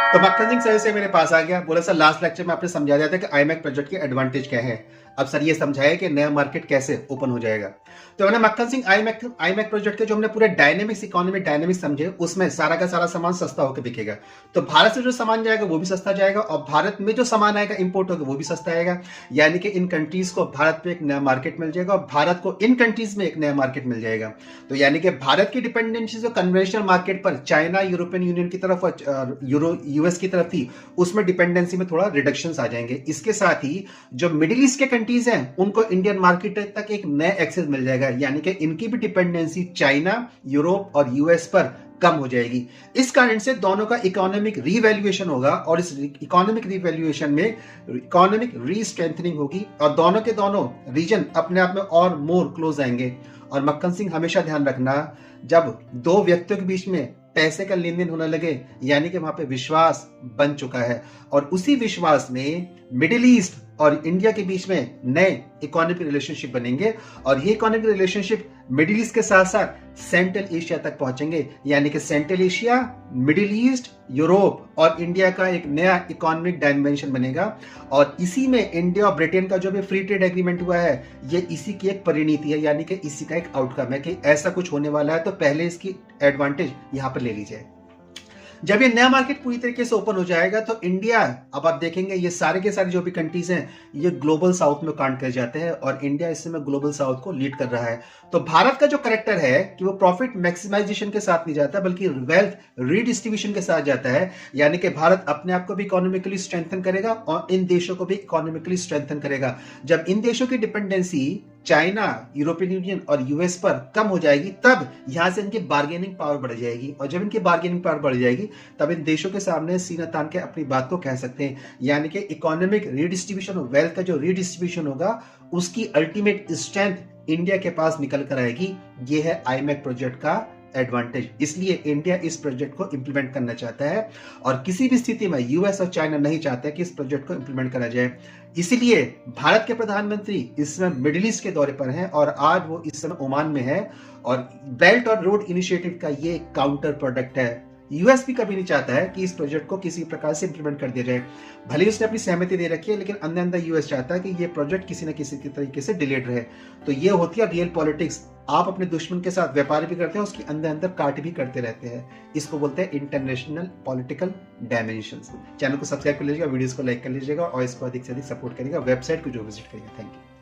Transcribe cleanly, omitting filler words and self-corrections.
तो मक्खन सिंह सर से मेरे पास आ गया, बोला सर लास्ट लेक्चर में आपने समझा दिया था कि आईमैक प्रोजेक्ट के एडवांटेज क्या है। अब सर ये समझाया कि नया मार्केट कैसे ओपन हो जाएगा। तो मैंने मक्खन सिंह आईमैक प्रोजेक्ट के जो हमने पूरे डायनेमिक्स इकोनॉमी डायनेमिक्स समझे, उसमें सारा का सारा सामान सस्ता होकर बिकेगा। तो भारत से जो सामान जाएगा वो भी सस्ता जाएगा, और भारत में जो सामान आएगा इंपोर्ट होगा वो भी सस्ता आएगा। यानी कि इन कंट्रीज को भारत में एक नया मार्केट मिल जाएगा और भारत को इन कंट्रीज में एक नया मार्केट मिल जाएगा। तो यानी कि भारत की डिपेंडेंसी जो कन्वेंशनल मार्केट पर चाइना, यूरोपियन यूनियन की तरफ और यूएस की तरफ थी, उसमें डिपेंडेंसी में थोड़ा रिडक्शन आ जाएंगे। इसके साथ ही जो मिडिल ईस्ट के कंट्रीज हैं उनको इंडियन मार्केट तक एक नया एक्सेस मिल जाएगा, यानी कि इनकी भी डिपेंडेंसी चाइना, यूरोप और यूएस पर कम हो जाएगी। इस कारण से दोनों का इकोनॉमिक रीवैल्यूएशन होगा, और इस इकोनॉमिक रीवैल्यूएशन में इकोनॉमिक रीस्ट्रेंथनिंग होगी, और दोनों के दोनों रीजन अपने आप में और मोर क्लोज आएंगे। और मक्खन सिंह हमेशा ध्यान रखना, जब दो व्यक्तियों के बीच में पैसे का लेन देन होने लगे, यानी कि वहां पे विश्वास बन चुका है, और उसी विश्वास में मिडिल ईस्ट और इंडिया के बीच में नए इकोनॉमिक रिलेशनशिप बनेंगे, और ये इकोनॉमिक रिलेशनशिप मिडिल ईस्ट के साथ साथ सेंट्रल एशिया तक पहुंचेंगे। यानी कि central Asia, middle east, Europe और इंडिया का एक नया इकोनॉमिक डायमेंशन बनेगा। और इसी में इंडिया और ब्रिटेन का जो भी फ्री ट्रेड एग्रीमेंट हुआ है, ये इसी की एक परिणति है, यानी कि इसी का एक आउटकम है कि ऐसा कुछ होने वाला है, तो पहले इसकी एडवांटेज यहां पर ले लीजिए। जब ये नया मार्केट पूरी तरीके से ओपन हो जाएगा तो इंडिया, अब आप देखेंगे ये सारे के सारे जो भी कंट्रीज हैं ये ग्लोबल साउथ में काउंट कर जाते हैं, और इंडिया इस समय ग्लोबल साउथ को लीड कर रहा है। तो भारत का जो करेक्टर है कि वो प्रॉफिट मैक्सिमाइजेशन के साथ नहीं जाता, बल्कि वेल्थ रीडिस्ट्रीब्यूशन के साथ जाता है। यानी कि भारत अपने आप को भी इकोनॉमिकली स्ट्रेंथन करेगा और इन देशों को भी इकोनॉमिकली स्ट्रेंथन करेगा। जब इन देशों की डिपेंडेंसी चाइना, यूरोपियन यूनियन और यूएस पर कम हो जाएगी, तब यहां से इनकी बार्गेनिंग पावर बढ़ जाएगी, और जब इनकी बार्गेनिंग पावर बढ़ जाएगी तब इन देशों के सामने सीना तान के अपनी बात को कह सकते हैं। यानी कि इकोनॉमिक रीडिस्ट्रीब्यूशन और वेल्थ का जो रीडिस्ट्रीब्यूशन होगा, उसकी अल्टीमेट स्ट्रेंथ इंडिया के पास निकल कर आएगी। यह है आईमैक प्रोजेक्ट का एडवांटेज। इसलिए इंडिया इस प्रोजेक्ट को इंप्लीमेंट करना चाहता है, और किसी भी स्थिति में यूएस और चाइना नहीं चाहते कि इस प्रोजेक्ट को इंप्लीमेंट करा जाए। इसलिए भारत के प्रधानमंत्री इस समय मिडिल ईस्ट के दौरे पर हैं, और आज वो इस समय ओमान में है, और बेल्ट और रोड इनिशिएटिव का ये काउंटर प्रोडक्ट है। यूएस भी कभी नहीं चाहता है कि इस प्रोजेक्ट को किसी प्रकार से इंप्लीमेंट कर दिया जाए। भले ही उसने अपनी सहमति दे रखी है, लेकिन अंदर अंदर यूएस चाहता है कि ये प्रोजेक्ट किसी न किसी तरीके से डिलेड रहे। तो ये होती है रियल पॉलिटिक्स। आप अपने दुश्मन के साथ व्यापार भी करते हैं, उसके अंदर अंदर काट भी करते रहते हैं। इसको बोलते हैं इंटरनेशनल पॉलिटिकल डायमेंशंस। चैनल को सब्सक्राइब कर लीजिएगा, वीडियोस को लाइक कर लीजिएगा, और इसको अधिक से अधिक सपोर्ट करिएगा। वेबसाइट को जो विजिट करिएगा। Thank you.